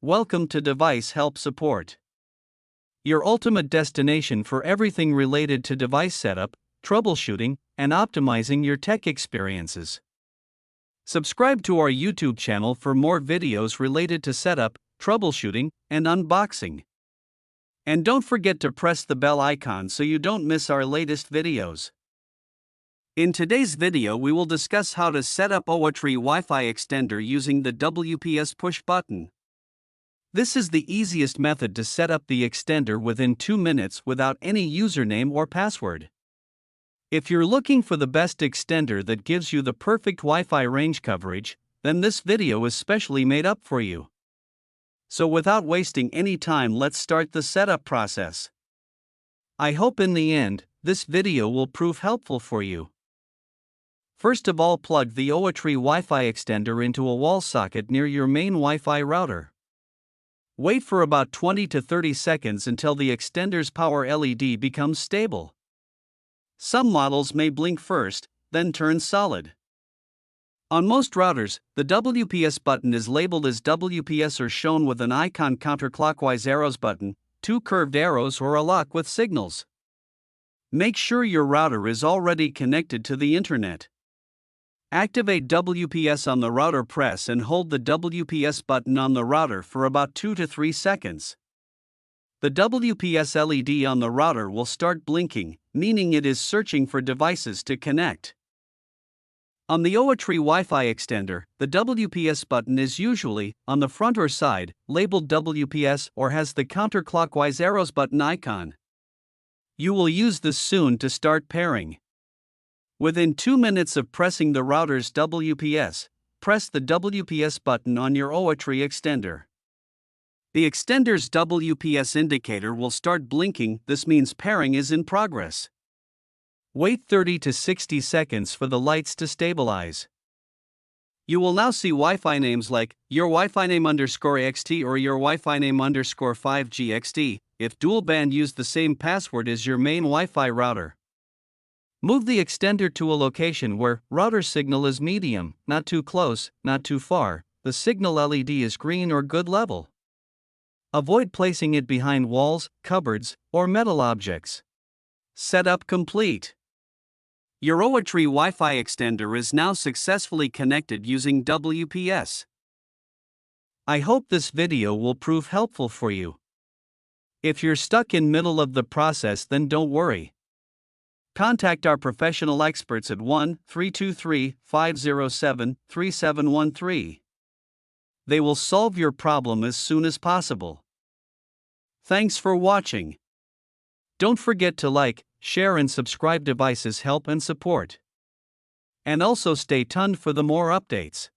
Welcome to Device Help Support, your ultimate destination for everything related to device setup, troubleshooting, and optimizing your tech experiences. Subscribe to our YouTube channel for more videos related to setup, troubleshooting, and unboxing. And don't forget to press the bell icon so you don't miss our latest videos. In today's video, we will discuss how to set up Oaitree Wi-Fi Extender using the WPS Push Button. This is the easiest method to set up the extender within 2 minutes without any username or password. If you're looking for the best extender that gives you the perfect Wi-Fi range coverage, then this video is specially made up for you. So without wasting any time, let's start the setup process. I hope in the end, this video will prove helpful for you. First of all, plug the Oaitree Wi-Fi extender into a wall socket near your main Wi-Fi router. Wait for about 20 to 30 seconds until the extender's power LED becomes stable. Some models may blink first, then turn solid. On most routers, the WPS button is labeled as WPS or shown with an icon counterclockwise arrows button, 2 curved arrows, or a lock with signals. Make sure your router is already connected to the internet. Activate WPS on the router. Press and hold the WPS button on the router for about 2 to 3 seconds. The WPS LED on the router will start blinking, meaning it is searching for devices to connect. On the Oaitree Wi-Fi extender, the WPS button is usually on the front or side, labeled WPS, or has the counterclockwise arrows button icon. You will use this soon to start pairing. Within 2 minutes of pressing the router's WPS, press the WPS button on your Oaitree extender. The extender's WPS indicator will start blinking. This means pairing is in progress. Wait 30 to 60 seconds for the lights to stabilize. You will now see Wi-Fi names like your Wi-Fi name _XT or your Wi-Fi name _5GXT. If dual band, use the same password as your main Wi-Fi router. Move the extender to a location where router signal is medium, not too close, not too far. The signal LED is green or good level. Avoid placing it behind walls, cupboards, or metal objects. Setup complete. Your Oaitree Wi-Fi extender is now successfully connected using WPS. I hope this video will prove helpful for you. If you're stuck in middle of the process, then don't worry. Contact our professional experts at 1-323-507-3713. They will solve your problem as soon as possible. Thanks for watching. Don't forget to like, share and subscribe. Devices Help and Support. And also stay tuned for the more updates.